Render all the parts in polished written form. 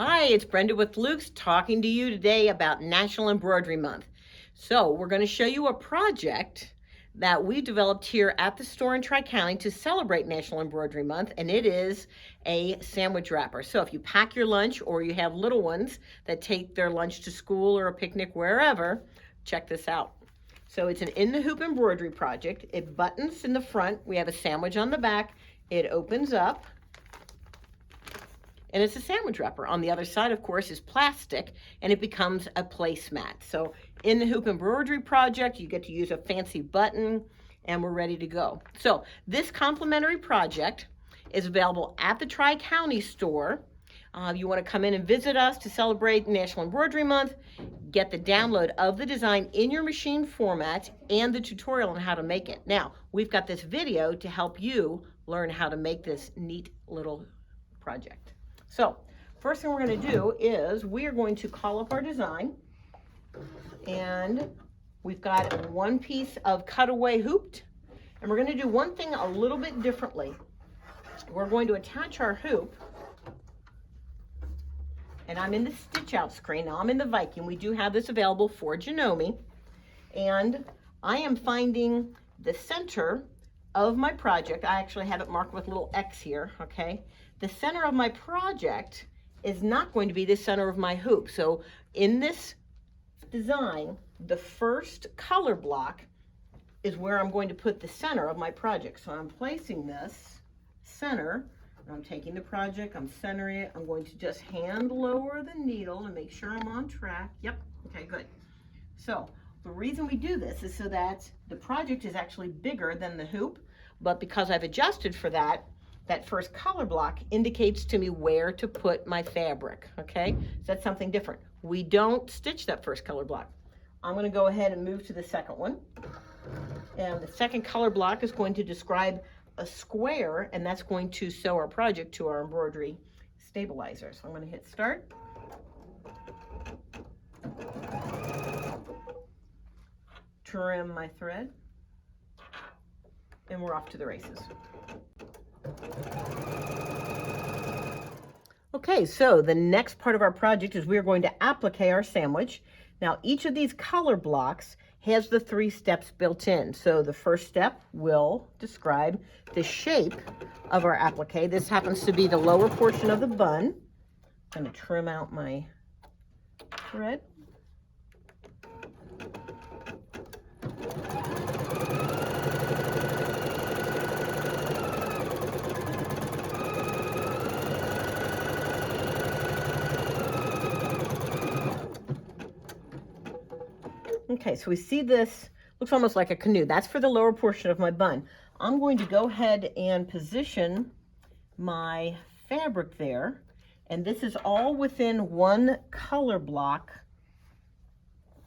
Hi, it's Brenda with Luke's talking to you today about National Embroidery Month. So we're going to show you a project that we developed here at the store in Tri-County to celebrate National Embroidery Month, and it is a sandwich wrapper. So if you pack your lunch or you have little ones that take their lunch to school or a picnic wherever, check this out. So it's an in-the-hoop embroidery project. It buttons in the front. We have a sandwich on the back. It opens up. And it's a sandwich wrapper. On the other side, of course, is plastic, and it becomes a placemat. So in the hoop embroidery project, you get to use a fancy button, and we're ready to go. So this complimentary project is available at the Tri-County store. You want to come in and visit us to celebrate National Embroidery Month, get the download of the design in your machine format and the tutorial on how to make it. Now, we've got this video to help you learn how to make this neat little project. So, first thing we're going to do is we are going to call up our design, and we've got one piece of cutaway hooped, and we're going to do one thing a little bit differently. We're going to attach our hoop, and I'm in the stitch out screen. Now I'm in the Viking. We do have this available for Janome, and I am finding the center of my project. I actually have it marked with a little X here, okay? The center of my project is not going to be the center of my hoop. So in this design, the first color block is where I'm going to put the center of my project. So I'm placing this center, and I'm taking the project, I'm centering it. I'm going to just hand lower the needle and make sure I'm on track. Yep, okay, good. So the reason we do this is so that the project is actually bigger than the hoop, but because I've adjusted for that, that first color block indicates to me where to put my fabric, okay? So that's something different. We don't stitch that first color block. I'm gonna go ahead and move to the second one. And the second color block is going to describe a square, and that's going to sew our project to our embroidery stabilizer. So I'm gonna hit start. Trim my thread, and we're off to the races. Okay, so the next part of our project is we're going to applique our sandwich. Now, each of these color blocks has the 3 steps built in. So the first step will describe the shape of our applique. This happens to be the lower portion of the bun. I'm going to trim out my thread. Okay, so we see this, looks almost like a canoe. That's for the lower portion of my bun. I'm going to go ahead and position my fabric there, and this is all within one color block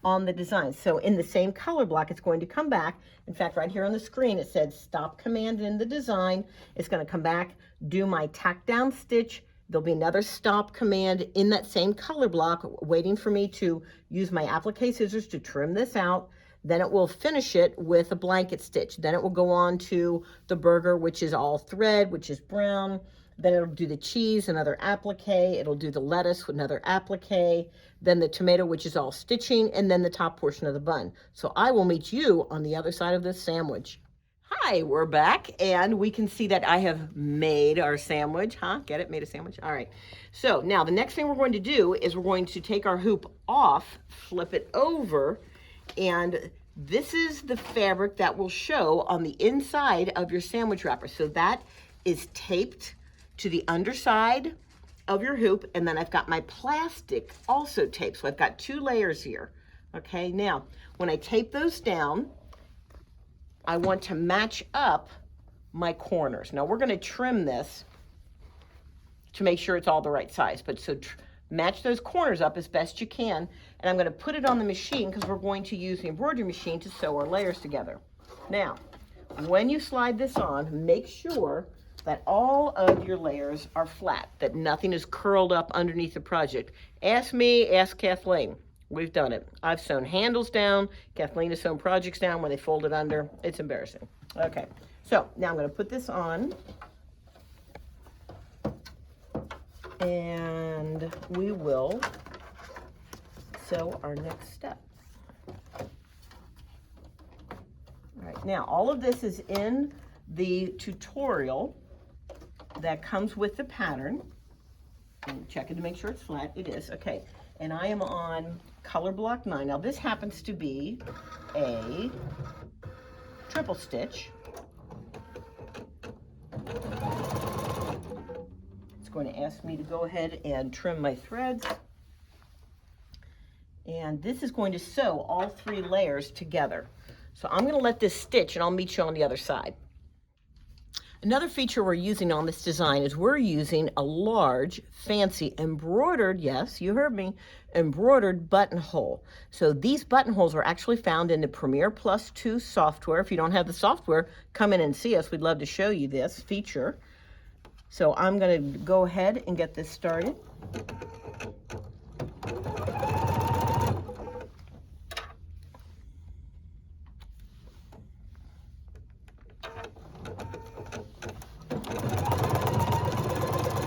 on the design. So in the same color block, it's going to come back. In fact, right here on the screen, it said stop command in the design. It's going to come back, do my tack down stitch. There'll be another stop command in that same color block waiting for me to use my applique scissors to trim this out. Then it will finish it with a blanket stitch. Then it will go on to the burger, which is all thread, which is brown. Then it'll do the cheese, another applique. It'll do the lettuce with another applique. Then the tomato, which is all stitching, and then the top portion of the bun. So I will meet you on the other side of this sandwich. Hi, we're back, and we can see that I have made our sandwich, huh? Get it? Made a sandwich? All right. So now the next thing we're going to do is we're going to take our hoop off, flip it over, and this is the fabric that will show on the inside of your sandwich wrapper. So that is taped to the underside of your hoop, and then I've got my plastic also taped. So I've got 2 layers here. Okay, now when I tape those down, I want to match up my corners. Now we're going to trim this to make sure it's all the right size, but so match those corners up as best you can, and I'm going to put it on the machine because we're going to use the embroidery machine to sew our layers together. Now, when you slide this on, make sure that all of your layers are flat, that nothing is curled up underneath the project. Ask me, ask Kathleen. We've done it. I've sewn handles down. Kathleen has sewn projects down when they fold it under. It's embarrassing. Okay, so now I'm going to put this on. and we will sew our next step. All right, now all of this is in the tutorial that comes with the pattern. And check it to make sure it's flat. It is, okay. And I am on color block 9. Now this happens to be a triple stitch. It's going to ask me to go ahead and trim my threads. And this is going to sew all 3 layers together. So I'm going to let this stitch and I'll meet you on the other side. Another feature we're using on this design is we're using a large, fancy, embroidered, yes, you heard me, embroidered buttonhole. So these buttonholes are actually found in the Premiere Plus 2 software. If you don't have the software, come in and see us. We'd love to show you this feature. So I'm going to go ahead and get this started.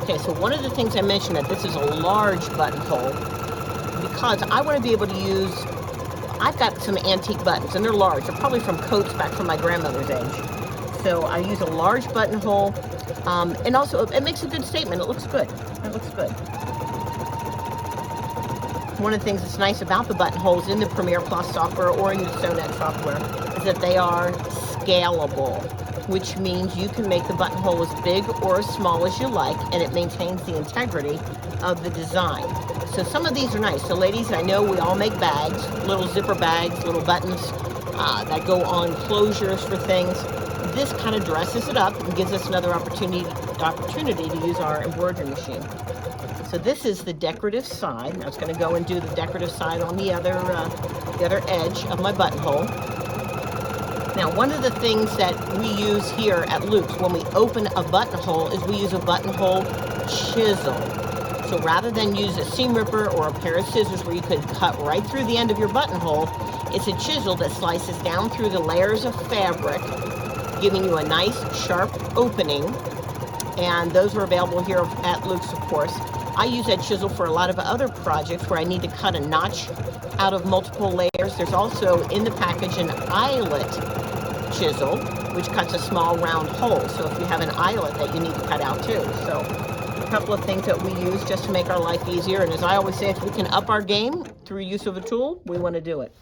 Okay, so one of the things I mentioned that this is a large buttonhole because I want to be able to use, I've got some antique buttons and they're large. They're probably from coats back from my grandmother's age. So I use a large buttonhole and also it makes a good statement. It looks good. It looks good. One of the things that's nice about the buttonholes in the Premiere Plus software or in the SewNet software is that they are scalable, which means you can make the buttonhole as big or as small as you like, and it maintains the integrity of the design. So some of these are nice. So ladies, I know we all make bags, little zipper bags, little buttons that go on closures for things. This kind of dresses it up and gives us another opportunity to use our embroidery machine. So this is the decorative side. I was going to go and do the decorative side on the other edge of my buttonhole. Now, one of the things that we use here at Luke's when we open a buttonhole is we use a buttonhole chisel. So rather than use a seam ripper or a pair of scissors where you could cut right through the end of your buttonhole, it's a chisel that slices down through the layers of fabric, giving you a nice sharp opening. And those are available here at Luke's, of course. I use that chisel for a lot of other projects where I need to cut a notch out of multiple layers. There's also in the package an eyelet chisel, which cuts a small round hole. So if you have an eyelet that you need to cut out too. So a couple of things that we use just to make our life easier. And as I always say, if we can up our game through use of a tool, we want to do it.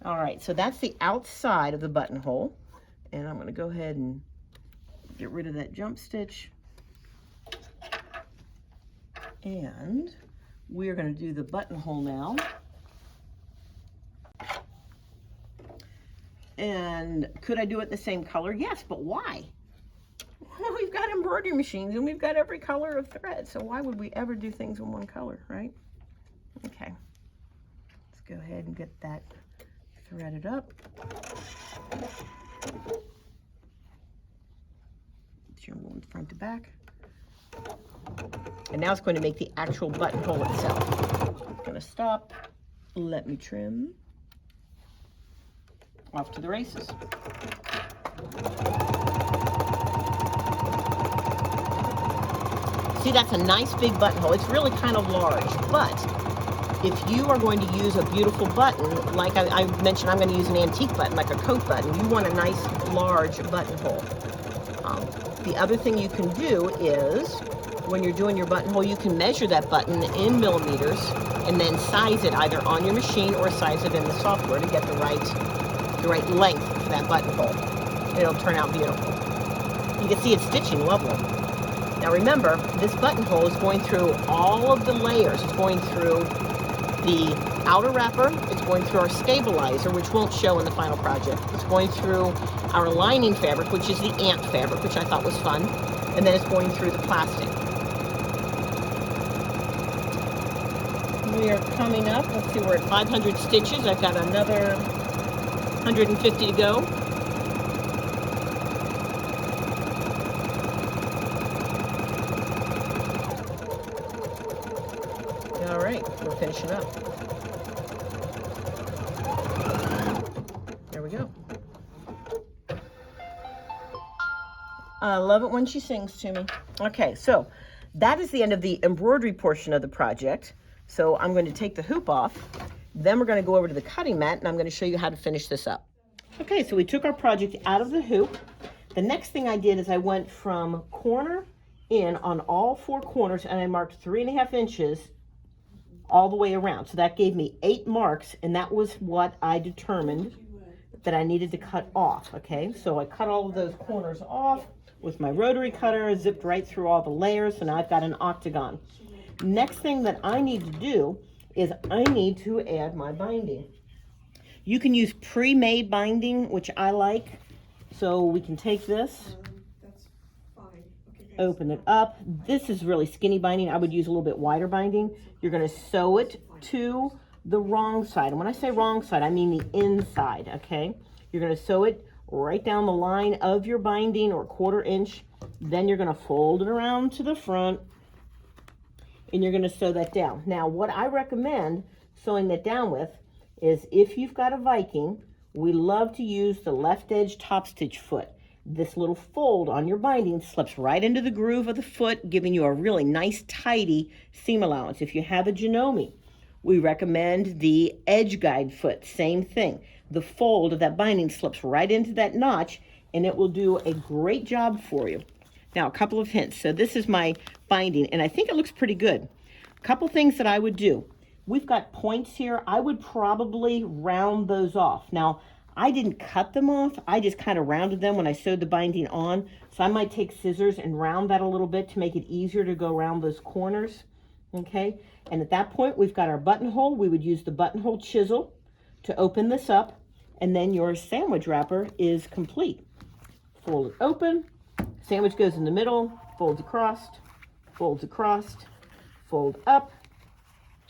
All right, so that's the outside of the buttonhole. And I'm going to go ahead and get rid of that jump stitch. And we're going to do the buttonhole now. And could I do it the same color? Yes, but why? Well, we've got embroidery machines and we've got every color of thread. So why would we ever do things in one color, right? Okay. Let's go ahead and get that threaded up. From front to back. And now it's going to make the actual buttonhole itself. I'm going to stop. Let me trim. Off to the races. See, that's a nice big buttonhole. It's really kind of large, but if you are going to use a beautiful button, like I mentioned, I'm going to use an antique button, like a coat button. You want a nice large buttonhole. The other thing you can do is, when you're doing your buttonhole, you can measure that button in millimeters and then size it either on your machine or size it in the software to get the right length for that buttonhole. It'll turn out beautiful. You can see it's stitching lovely. Now remember, this buttonhole is going through all of the layers. It's going through the outer wrapper, it's going through our stabilizer, which won't show in the final project. It's going through our lining fabric, which is the ant fabric, which I thought was fun. And then it's going through the plastic. We are coming up, let's see, we're at 500 stitches. I've got another 150 to go. All right, we're finishing up. There we go. I love it when she sings to me. Okay, so that is the end of the embroidery portion of the project. So I'm going to take the hoop off. Then we're going to go over to the cutting mat, and I'm going to show you how to finish this up. Okay, so we took our project out of the hoop. The next thing I did is I went from corner in on all 4 corners, and I marked 3.5 inches all the way around. So that gave me 8 marks, and that was what I determined that I needed to cut off. Okay, so I cut all of those corners off with my rotary cutter, zipped right through all the layers, so now I've got an octagon. Next thing that I need to do is I need to add my binding. You can use pre-made binding, which I like. So we can take this, open it up. This is really skinny binding. I would use a little bit wider binding. You're going to sew it to the wrong side. And when I say wrong side, I mean the inside, okay? You're going to sew it right down the line of your binding, or 1/4 inch. Then you're going to fold it around to the front, and you're going to sew that down. Now, what I recommend sewing that down with is, if you've got a Viking, we love to use the left edge top stitch foot. This little fold on your binding slips right into the groove of the foot, giving you a really nice, tidy seam allowance. If you have a Janome, we recommend the edge guide foot, same thing. The fold of that binding slips right into that notch, and it will do a great job for you. Now, a couple of hints. So this is my binding, and I think it looks pretty good. A couple things that I would do. We've got points here. I would probably round those off. Now, I didn't cut them off. I just kind of rounded them when I sewed the binding on. So I might take scissors and round that a little bit to make it easier to go around those corners. Okay, and at that point, we've got our buttonhole. We would use the buttonhole chisel to open this up, and then your sandwich wrapper is complete. Fold it open, sandwich goes in the middle, folds across, fold up.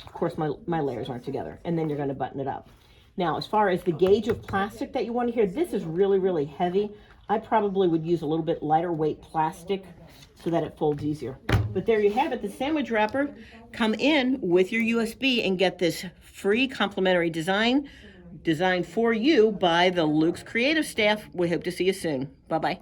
Of course, my layers aren't together, and then you're going to button it up. Now, as far as the gauge of plastic that you want to hear, this is really, really heavy. I probably would use a little bit lighter weight plastic so that it folds easier. But there you have it, the sandwich wrapper. Come in with your USB and get this free complimentary design designed for you by the Luke's Creative staff. We hope to see you soon. Bye-bye.